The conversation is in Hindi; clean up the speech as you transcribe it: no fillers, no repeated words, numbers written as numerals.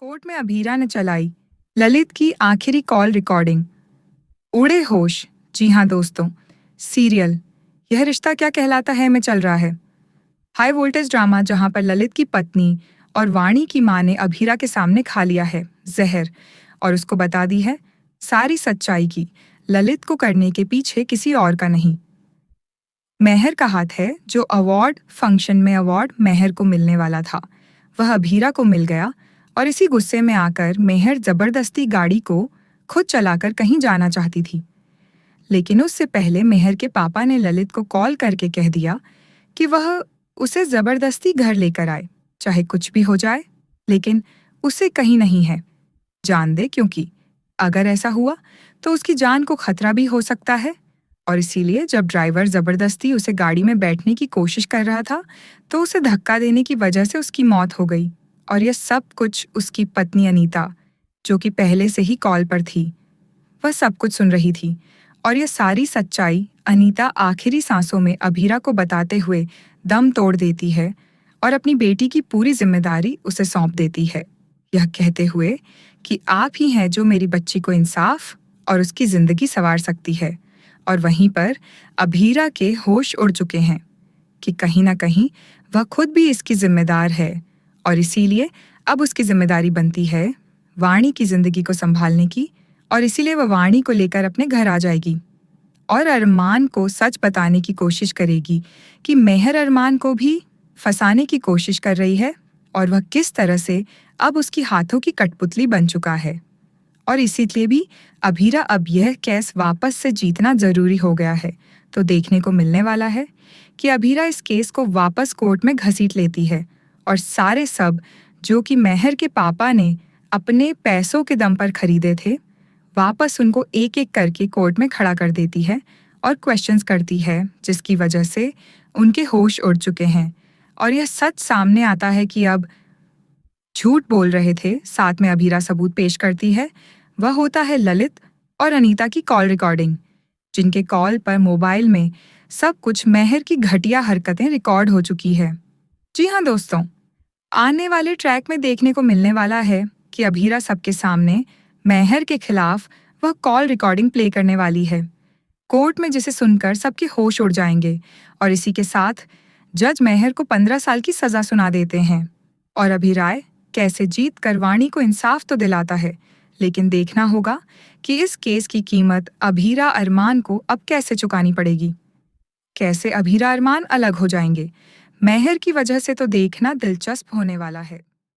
कोर्ट में अभीरा ने चलाई ललित की आखिरी कॉल रिकॉर्डिंग। उड़े होश। जी हाँ दोस्तों, सीरियल यह रिश्ता क्या कहलाता है में चल रहा है। हाई वोल्टेज ड्रामा जहां पर ललित की पत्नी और वाणी की मां ने अभीरा के सामने खा लिया है जहर और उसको बता दी है सारी सच्चाई की ललित को करने के पीछे किसी और का नहीं। मेहर का हाथ है जो अवार्ड फंक्शन में अवार्ड मेहर को मिलने वाला था, वह अभीरा को मिल गया और इसी गुस्से में आकर मेहर जबरदस्ती गाड़ी को खुद चलाकर कहीं जाना चाहती थी। लेकिन उससे पहले मेहर के पापा ने ललित को कॉल करके कह दिया कि वह उसे जबरदस्ती घर लेकर आए, चाहे कुछ भी हो जाए, लेकिन उसे कहीं नहीं है जान दे, क्योंकि अगर ऐसा हुआ तो उसकी जान को खतरा भी हो सकता है। और इसीलिए जब ड्राइवर जबरदस्ती उसे गाड़ी में बैठने की कोशिश कर रहा था तो उसे धक्का देने की वजह से उसकी मौत हो गई। और यह सब कुछ उसकी पत्नी अनीता, जो कि पहले से ही कॉल पर थी, वह सब कुछ सुन रही थी। और यह सारी सच्चाई अनीता आखिरी सांसों में अभीरा को बताते हुए दम तोड़ देती है और अपनी बेटी की पूरी जिम्मेदारी उसे सौंप देती है, यह कहते हुए कि आप ही हैं जो मेरी बच्ची को इंसाफ और उसकी जिंदगी संवार सकती है। और वहीं पर अभीरा के होश उड़ चुके हैं कि कहीं ना कहीं वह खुद भी इसकी जिम्मेदार है और इसीलिए अब उसकी जिम्मेदारी बनती है वाणी की जिंदगी को संभालने की। और इसीलिए वह वाणी को लेकर अपने घर आ जाएगी और अरमान को सच बताने की कोशिश करेगी कि मेहर अरमान को भी फंसाने की कोशिश कर रही है और वह किस तरह से अब उसकी हाथों की कठपुतली बन चुका है। और इसीलिए भी अभीरा अब यह केस वापस से जीतना जरूरी हो गया है। तो देखने को मिलने वाला है कि अभीरा इस केस को वापस कोर्ट में घसीट लेती है और सारे सब जो कि मेहर के पापा ने अपने पैसों के दम पर खरीदे थे, वापस उनको एक एक करके कोर्ट में खड़ा कर देती है और क्वेश्चंस करती है, जिसकी वजह से उनके होश उड़ चुके हैं। और यह सच सामने आता है कि अब झूठ बोल रहे थे। साथ में अभीरा सबूत पेश करती है, वह होता है ललित और अनीता की कॉल रिकॉर्डिंग, जिनके कॉल पर मोबाइल में सब कुछ मेहर की घटिया हरकतें रिकॉर्ड हो चुकी है। जी हाँ दोस्तों, आने वाले ट्रैक में देखने को मिलने वाला है कि अभीरा सबके सामने मेहर के खिलाफ वह कॉल रिकॉर्डिंग प्ले करने वाली है कोर्ट में, जिसे सुनकर सबके होश उड़ जाएंगे। और इसी के साथ जज मेहर को 15 साल की सजा सुना देते हैं और अभिराय कैसे जीत कर वाणी को इंसाफ तो दिलाता है, लेकिन देखना होगा कि इस केस की कीमत अभीरा अरमान को अब कैसे चुकानी पड़ेगी। कैसे अभीरा अरमान अलग हो जाएंगे मेहर की वजह से, तो देखना दिलचस्प होने वाला है।